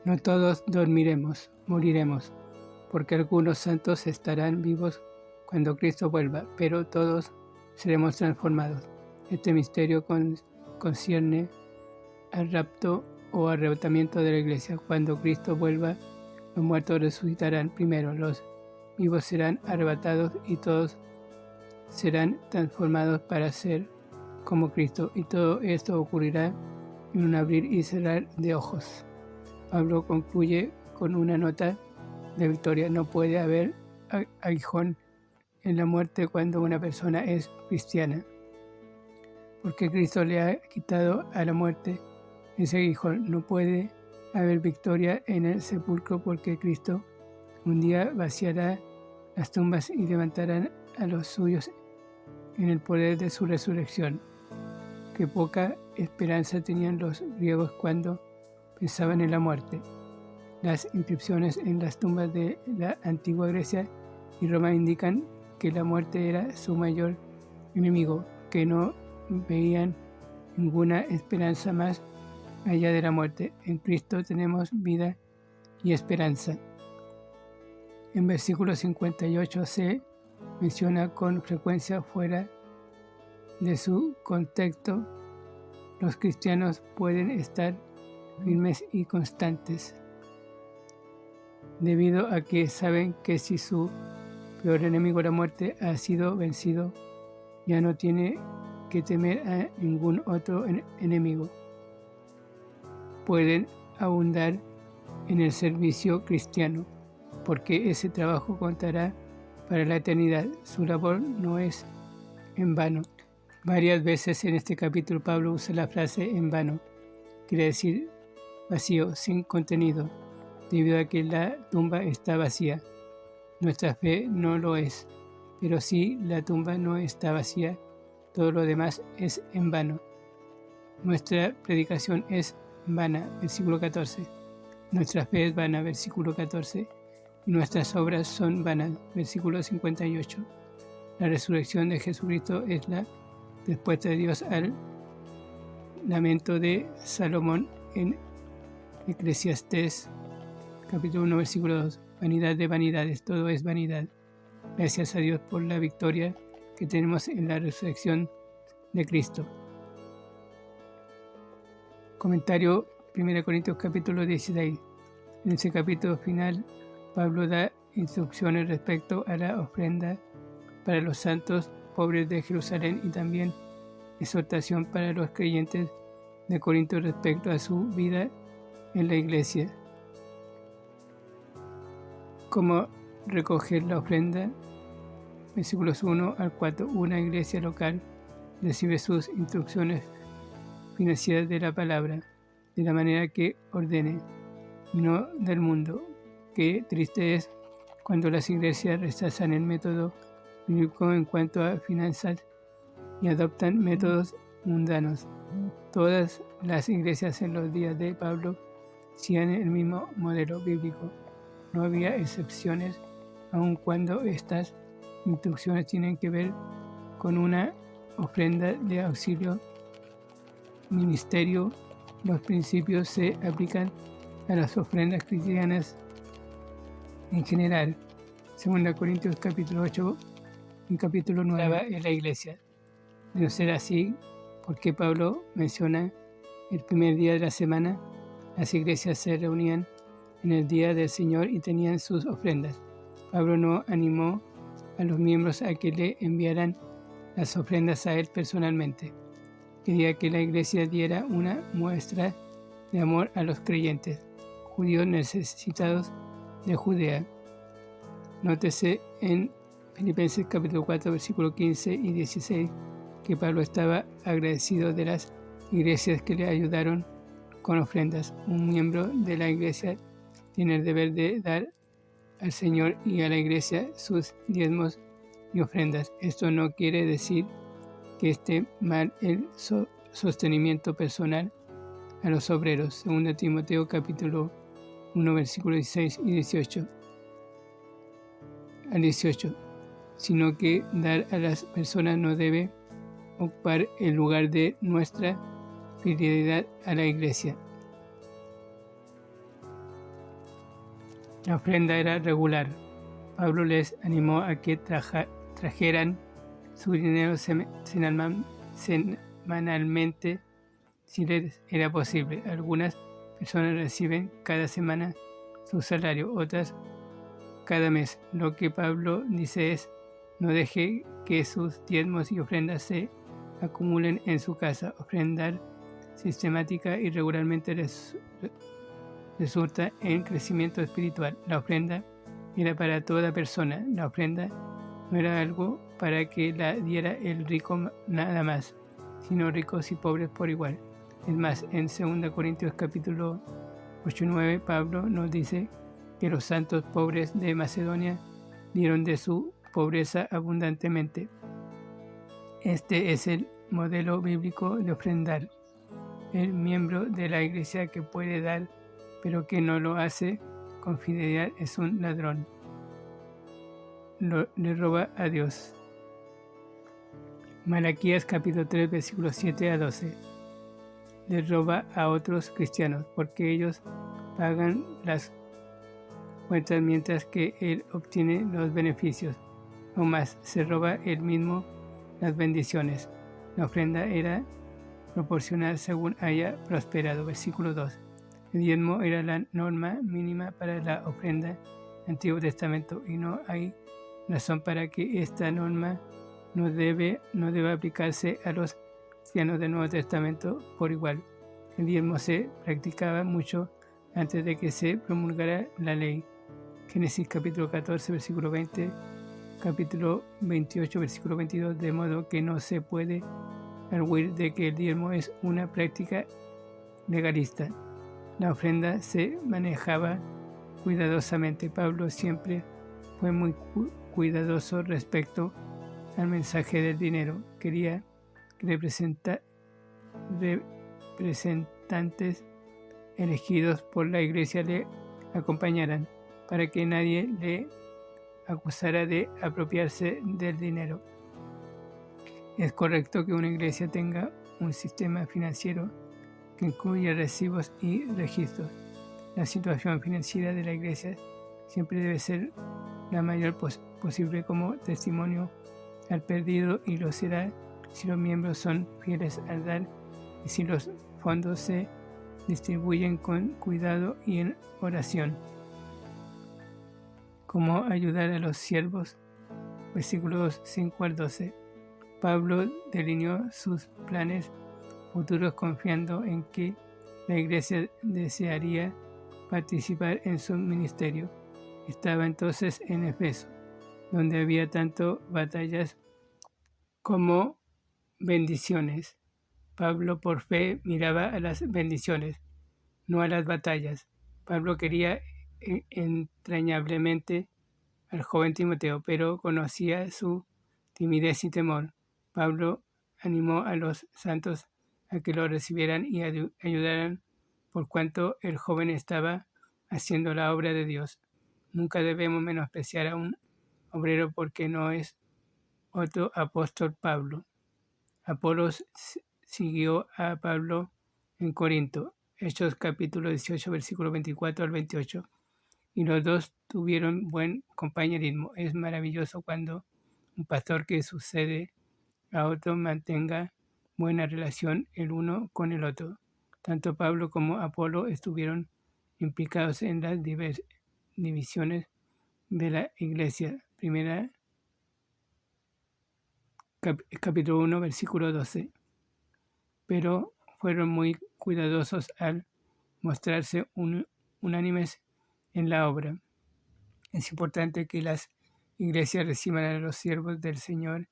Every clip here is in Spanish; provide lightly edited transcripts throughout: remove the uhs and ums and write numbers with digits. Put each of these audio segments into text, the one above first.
No todos moriremos, porque algunos santos estarán vivos cuando Cristo vuelva, pero todos seremos transformados. Este misterio concierne al rapto o arrebatamiento de la iglesia. Cuando Cristo vuelva, los muertos resucitarán primero, los vivos serán arrebatados y todos serán transformados para ser como Cristo. Y todo esto ocurrirá en un abrir y cerrar de ojos. Pablo concluye con una nota de victoria. No puede haber aguijón en la muerte cuando una persona es cristiana, porque Cristo le ha quitado a la muerte ese aguijón. No puede haber victoria en el sepulcro, porque Cristo un día vaciará las tumbas y levantará a los suyos en el poder de su resurrección. Qué poca esperanza tenían los griegos cuando pensaban en la muerte. Las inscripciones en las tumbas de la antigua Grecia y Roma indican que la muerte era su mayor enemigo, que no veían ninguna esperanza más allá de la muerte. En Cristo tenemos vida y esperanza. En versículo 58 se menciona con frecuencia fuera de su contexto. Los cristianos pueden estar firmes y constantes, debido a que saben que si su peor enemigo, la muerte, ha sido vencido, ya no tiene que temer a ningún otro enemigo. Pueden abundar en el servicio cristiano, porque ese trabajo contará para la eternidad. Su labor no es en vano. Varias veces en este capítulo Pablo usa la frase en vano. Quiere decir vacío, sin contenido, debido a que la tumba está vacía. Nuestra fe no lo es, pero si la tumba no está vacía, todo lo demás es en vano. Nuestra predicación es vana, versículo 14. Nuestra fe es vana, versículo 14. Y nuestras obras son vanas, versículo 58. La resurrección de Jesucristo es la respuesta de Dios al lamento de Salomón en Eclesiastés, capítulo 1, versículo 2. Vanidad de vanidades, todo es vanidad. Gracias a Dios por la victoria que tenemos en la resurrección de Cristo. Comentario 1 Corintios capítulo 16. En ese capítulo final, Pablo da instrucciones respecto a la ofrenda para los santos pobres de Jerusalén y también exhortación para los creyentes de Corinto respecto a su vida en la iglesia. ¿Cómo recoger la ofrenda? Versículos 1 al 4. Una iglesia local recibe sus instrucciones financieras de la palabra, de la manera que ordene, y no del mundo. Qué triste es cuando las iglesias rechazan el método bíblico en cuanto a finanzas y adoptan métodos mundanos. Todas las iglesias en los días de Pablo siguen el mismo modelo bíblico. No había excepciones, aun cuando estas instrucciones tienen que ver con una ofrenda de auxilio ministerio. Los principios se aplican a las ofrendas cristianas en general. 2 Corintios capítulo 8 y capítulo 9 en la iglesia. De no ser así, porque Pablo menciona el primer día de la semana, las iglesias se reunían en el día del Señor y tenían sus ofrendas. Pablo no animó a los miembros a que le enviaran las ofrendas a él personalmente. Quería que la iglesia diera una muestra de amor a los creyentes judíos necesitados de Judea. Nótese en Filipenses capítulo 4, versículo 15 y 16, que Pablo estaba agradecido de las iglesias que le ayudaron con ofrendas. Un miembro de la iglesia tiene el deber de dar al Señor y a la iglesia sus diezmos y ofrendas. Esto no quiere decir que esté mal el sostenimiento personal a los obreros, 2 Timoteo capítulo 1, versículos 16 y 18 al 18, sino que dar a las personas no debe ocupar el lugar de nuestra fidelidad a la iglesia. La ofrenda era regular. Pablo les animó a que trajeran su dinero semanalmente si les era posible. Algunas personas reciben cada semana su salario, otras cada mes. Lo que Pablo dice es: no deje que sus diezmos y ofrendas se acumulen en su casa. Ofrendar sistemática y regularmente resulta en crecimiento espiritual. La ofrenda era para toda persona. La ofrenda no era algo para que la diera el rico nada más, sino ricos y pobres por igual. Es más, en 2 Corintios capítulo 8-9, Pablo nos dice que los santos pobres de Macedonia dieron de su pobreza abundantemente. Este es el modelo bíblico de ofrendar. El miembro de la iglesia que puede dar, pero que no lo hace con fidelidad, es un ladrón. Le roba a Dios. Malaquías capítulo 3, versículos 7-12. Le roba a otros cristianos, porque ellos pagan las cuentas mientras que él obtiene los beneficios. O más, se roba él mismo las bendiciones. La ofrenda era proporcional según haya prosperado. Versículo 2. El diezmo era la norma mínima para la ofrenda del Antiguo Testamento y no hay razón para que esta norma no debe aplicarse a los cristianos del Nuevo Testamento por igual. El diezmo se practicaba mucho antes de que se promulgara la ley. Génesis capítulo 14, versículo 20, capítulo 28, versículo 22, de modo que no se puede arguir de que el diezmo es una práctica legalista. La ofrenda se manejaba cuidadosamente. Pablo siempre fue muy cuidadoso respecto al mensaje del dinero. Quería que representantes elegidos por la iglesia le acompañaran para que nadie le acusara de apropiarse del dinero. Es correcto que una iglesia tenga un sistema financiero que incluya recibos y registros. La situación financiera de la iglesia siempre debe ser la mayor posible como testimonio al perdido, y lo será si los miembros son fieles al dar y si los fondos se distribuyen con cuidado y en oración. ¿Cómo ayudar a los siervos? Versículos 5-12. Pablo delineó sus planes futuros confiando en que la iglesia desearía participar en su ministerio. Estaba entonces en Efeso, donde había tanto batallas como bendiciones. Pablo por fe miraba a las bendiciones, no a las batallas. Pablo quería entrañablemente al joven Timoteo, pero conocía su timidez y temor. Pablo animó a los santos a que lo recibieran y ayudaran por cuanto el joven estaba haciendo la obra de Dios. Nunca debemos menospreciar a un obrero porque no es otro apóstol Pablo. Apolos siguió a Pablo en Corinto. Hechos capítulo 18, versículo 24-28. Y los dos tuvieron buen compañerismo. Es maravilloso cuando un pastor que sucede a otro mantenga buena relación el uno con el otro. Tanto Pablo como Apolo estuvieron implicados en las divisiones de la iglesia. Capítulo 1, versículo 12. Pero fueron muy cuidadosos al mostrarse unánimes en la obra. Es importante que las iglesias reciban a los siervos del Señor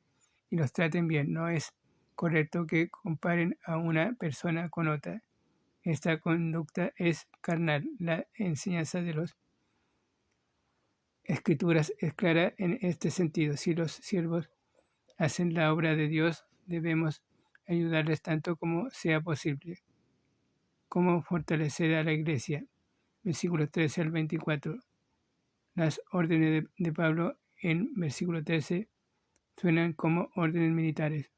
y los traten bien. No es correcto que comparen a una persona con otra. Esta conducta es carnal. La enseñanza de las Escrituras es clara en este sentido. Si los siervos hacen la obra de Dios, debemos ayudarles tanto como sea posible. ¿Cómo fortalecer a la iglesia? Versículos 13-24. Las órdenes de Pablo en versículo 13 suenan como órdenes militares,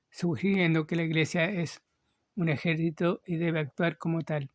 sugiriendo que la iglesia es un ejército y debe actuar como tal.